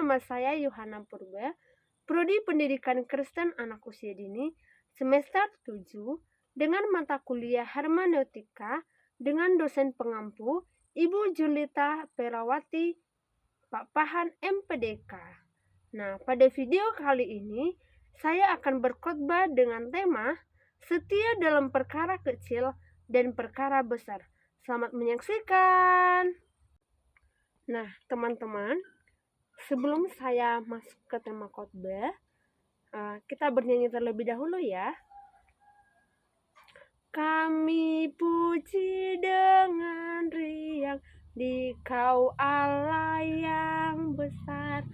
nama saya Yohana Purba, Prodi Pendidikan Kristen Anak Usia Dini, semester 7, dengan mata kuliah Hermeneutika, dengan dosen pengampu, Ibu Julita Perawati, Pak Pahan MPDK. Nah, pada video kali ini, saya akan berkhotbah dengan tema setia dalam perkara kecil dan perkara besar. Selamat menyaksikan. Nah, teman-teman, sebelum saya masuk ke tema khotbah, kita bernyanyi terlebih dahulu ya. Kami puji dengan riang Dikau Allah yang besar,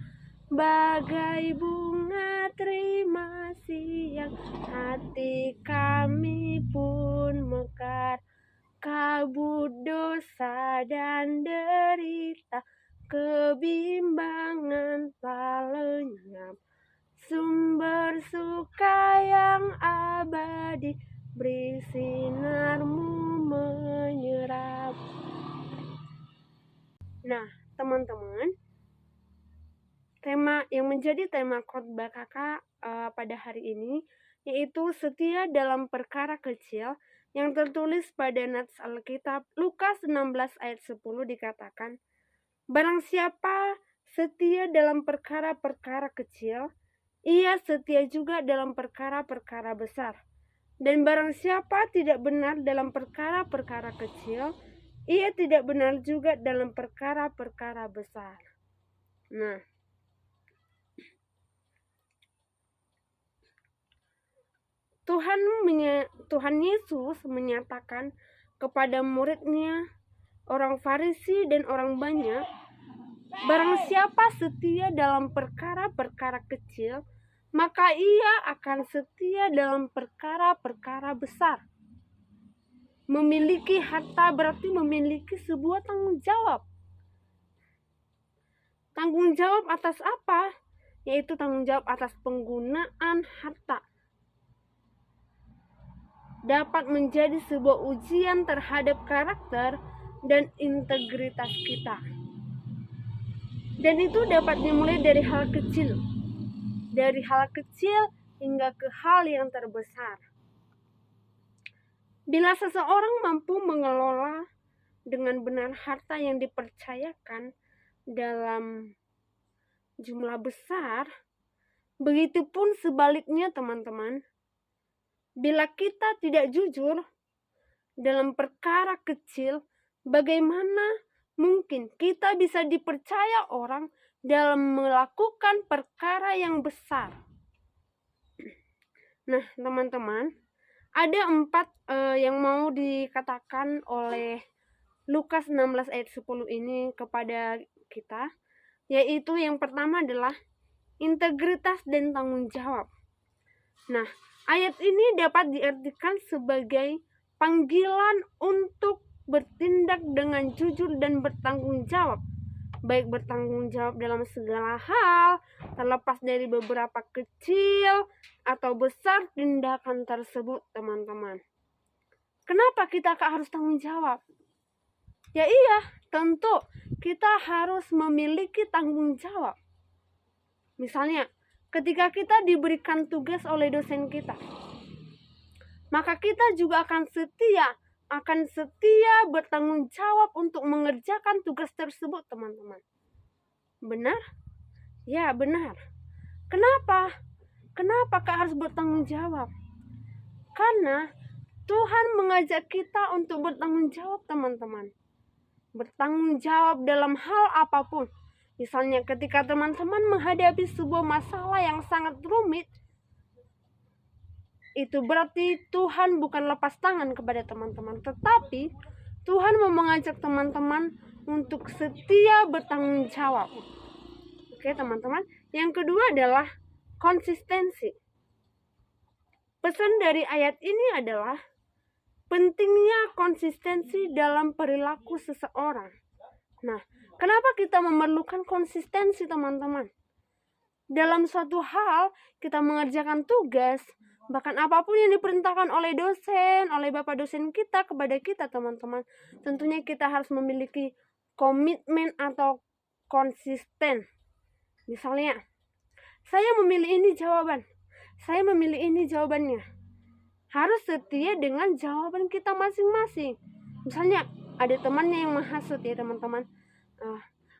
bagai bunga terima siang, hati kami pun mekar. Kabut dosa dan derita, kebimbangan telah lenyap. Sumber suka yang abadi, beri sinarmu menyerap. Nah, teman-teman, tema yang menjadi tema khotbah kakak pada hari ini yaitu setia dalam perkara kecil, yang tertulis pada nats Alkitab Lukas 16 ayat 10 dikatakan, barang siapa setia dalam perkara-perkara kecil, ia setia juga dalam perkara-perkara besar. Dan barang siapa tidak benar dalam perkara-perkara kecil, ia tidak benar juga dalam perkara-perkara besar. Nah, Tuhan Yesus menyatakan kepada muridnya, orang Farisi dan orang banyak, barang siapa setia dalam perkara-perkara kecil, maka ia akan setia dalam perkara-perkara besar. Memiliki harta berarti memiliki sebuah tanggung jawab. Tanggung jawab atas apa? Yaitu tanggung jawab atas penggunaan harta. Dapat menjadi sebuah ujian terhadap karakter dan integritas kita. Dan itu dapat dimulai dari hal kecil. Dari hal kecil hingga ke hal yang terbesar. Bila seseorang mampu mengelola dengan benar harta yang dipercayakan dalam jumlah besar, begitupun sebaliknya teman-teman. Bila kita tidak jujur dalam perkara kecil, bagaimana mungkin kita bisa dipercaya orang dalam melakukan perkara yang besar? Nah, teman-teman, ada 4 yang mau dikatakan oleh Lukas 16 ayat 10 ini kepada kita, yaitu yang pertama adalah integritas dan tanggung jawab. Nah, ayat ini dapat diartikan sebagai panggilan untuk bertindak dengan jujur dan bertanggung jawab. Baik bertanggung jawab dalam segala hal, terlepas dari beberapa kecil atau besar tindakan tersebut, teman-teman. Kenapa kita harus tanggung jawab? Ya iya, tentu kita harus memiliki tanggung jawab. Misalnya, ketika kita diberikan tugas oleh dosen kita, maka kita juga akan setia bertanggung jawab untuk mengerjakan tugas tersebut, teman-teman. Benar? Ya, benar. Kenapa? Kenapa harus bertanggung jawab? Karena Tuhan mengajak kita untuk bertanggung jawab, teman-teman. Bertanggung jawab dalam hal apapun. Misalnya ketika teman-teman menghadapi sebuah masalah yang sangat rumit, itu berarti Tuhan bukan lepas tangan kepada teman-teman, tetapi Tuhan mau mengajak teman-teman untuk setia bertanggung jawab. Oke, teman-teman. Yang kedua adalah konsistensi. Pesan dari ayat ini adalah pentingnya konsistensi dalam perilaku seseorang. Nah, kenapa kita memerlukan konsistensi, teman-teman? Dalam suatu hal, kita mengerjakan tugas, bahkan apapun yang diperintahkan oleh dosen, oleh bapak dosen kita kepada kita, teman-teman, tentunya kita harus memiliki komitmen atau konsisten Misalnya, saya memilih ini jawaban, saya memilih ini jawabannya. Harus setia dengan jawaban kita masing-masing. Misalnya, ada temannya yang menghasut ya teman-teman.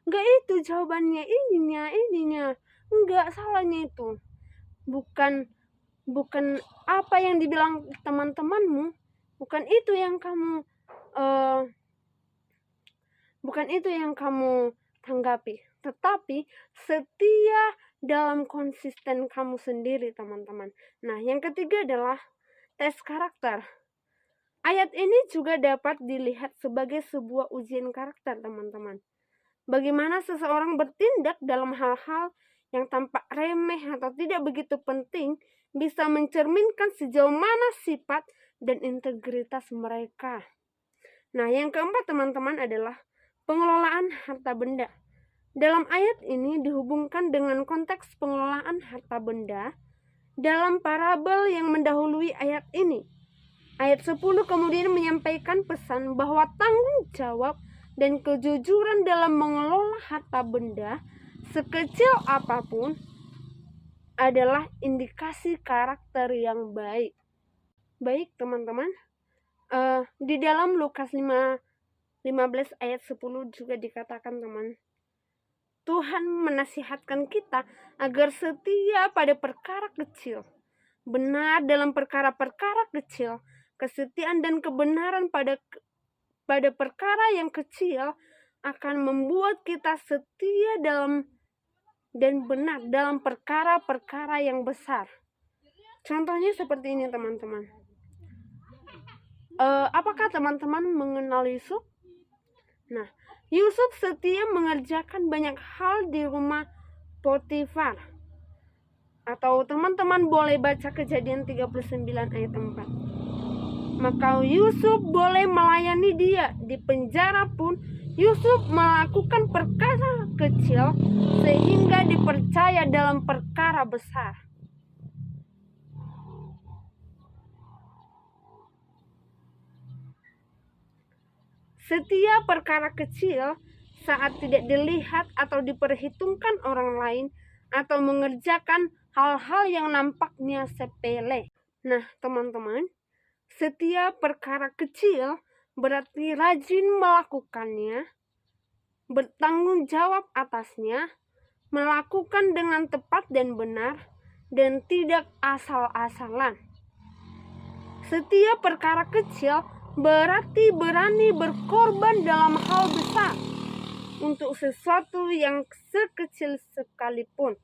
Enggak itu jawabannya, ininya. Enggak, salahnya itu. Bukan apa yang dibilang teman-temanmu, bukan itu yang kamu tanggapi, tetapi setia dalam konsisten kamu sendiri, teman-teman. Nah, yang ketiga adalah tes karakter. Ayat ini juga dapat dilihat sebagai sebuah ujian karakter, teman-teman. Bagaimana seseorang bertindak dalam hal-hal yang tampak remeh atau tidak begitu penting bisa mencerminkan sejauh mana sifat dan integritas mereka. Nah, yang keempat, teman-teman, adalah pengelolaan harta benda. Dalam ayat ini dihubungkan dengan konteks pengelolaan harta benda dalam parabel yang mendahului ayat ini. Ayat 10 kemudian menyampaikan pesan bahwa tanggung jawab dan kejujuran dalam mengelola harta benda sekecil apapun adalah indikasi karakter yang baik. Baik, teman-teman, di dalam Lukas 15 ayat 10 juga dikatakan, teman, Tuhan menasihatkan kita agar setia pada perkara kecil, benar dalam perkara-perkara kecil. Kesetiaan dan kebenaran pada perkara yang kecil akan membuat kita setia dalam dan benar dalam perkara-perkara yang besar. Contohnya seperti ini, teman-teman. Apakah teman-teman mengenal Yusuf? Nah, Yusuf setia mengerjakan banyak hal di rumah Potifar. Atau teman-teman boleh baca Kejadian 39 ayat 4. Maka Yusuf boleh melayani dia. Di penjara pun Yusuf melakukan perkara kecil sehingga dipercaya dalam perkara besar. Setiap perkara kecil saat tidak dilihat atau diperhitungkan orang lain atau mengerjakan hal-hal yang nampaknya sepele. Nah, teman-teman, setiap perkara kecil berarti rajin melakukannya, bertanggung jawab atasnya, melakukan dengan tepat dan benar, dan tidak asal-asalan. Setiap perkara kecil berarti berani berkorban dalam hal besar untuk sesuatu yang sekecil sekalipun.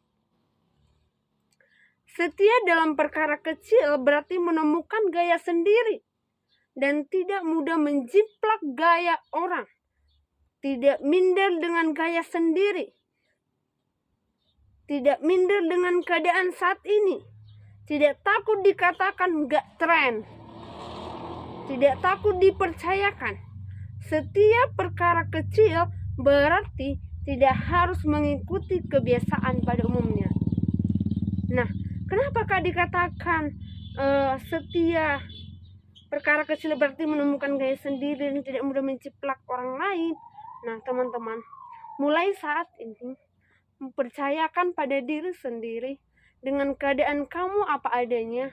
Setia dalam perkara kecil berarti menemukan gaya sendiri dan tidak mudah menjiplak gaya orang. Tidak minder dengan gaya sendiri. Tidak minder dengan keadaan saat ini. Tidak takut dikatakan gak tren. Tidak takut dipercayakan. Setiap perkara kecil berarti tidak harus mengikuti kebiasaan pada umumnya. Nah, kenapakah dikatakan setia perkara kecil berarti menemukan gaya sendiri dan tidak mudah menciplak orang lain? Nah, teman-teman, mulai saat ini mempercayakan pada diri sendiri dengan keadaan kamu apa adanya.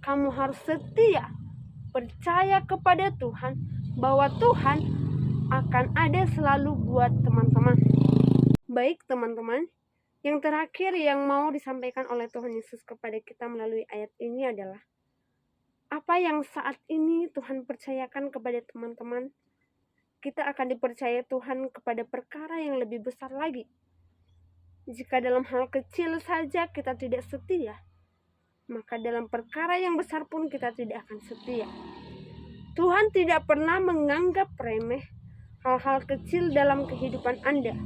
Kamu harus setia, percaya kepada Tuhan bahwa Tuhan akan ada selalu buat teman-teman. Baik, teman-teman, yang terakhir yang mau disampaikan oleh Tuhan Yesus kepada kita melalui ayat ini adalah apa yang saat ini Tuhan percayakan kepada teman-teman. Kita akan dipercaya Tuhan kepada perkara yang lebih besar lagi. Jika dalam hal kecil saja kita tidak setia, maka dalam perkara yang besar pun kita tidak akan setia. Tuhan tidak pernah menganggap remeh hal-hal kecil dalam kehidupan Anda.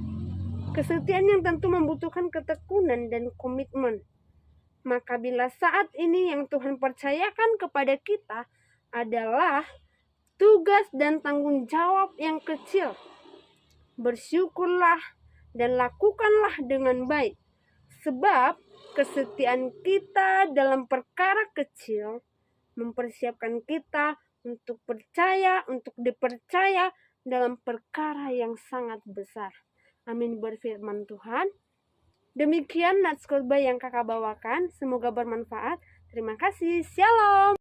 Kesetiaan yang tentu membutuhkan ketekunan dan komitmen. Maka bila saat ini yang Tuhan percayakan kepada kita adalah tugas dan tanggung jawab yang kecil, bersyukurlah dan lakukanlah dengan baik. Sebab kesetiaan kita dalam perkara kecil mempersiapkan kita untuk dipercaya dalam perkara yang sangat besar. Amin, berfirman Tuhan. Demikian nats khotbah yang kakak bawakan, semoga bermanfaat. Terima kasih, shalom.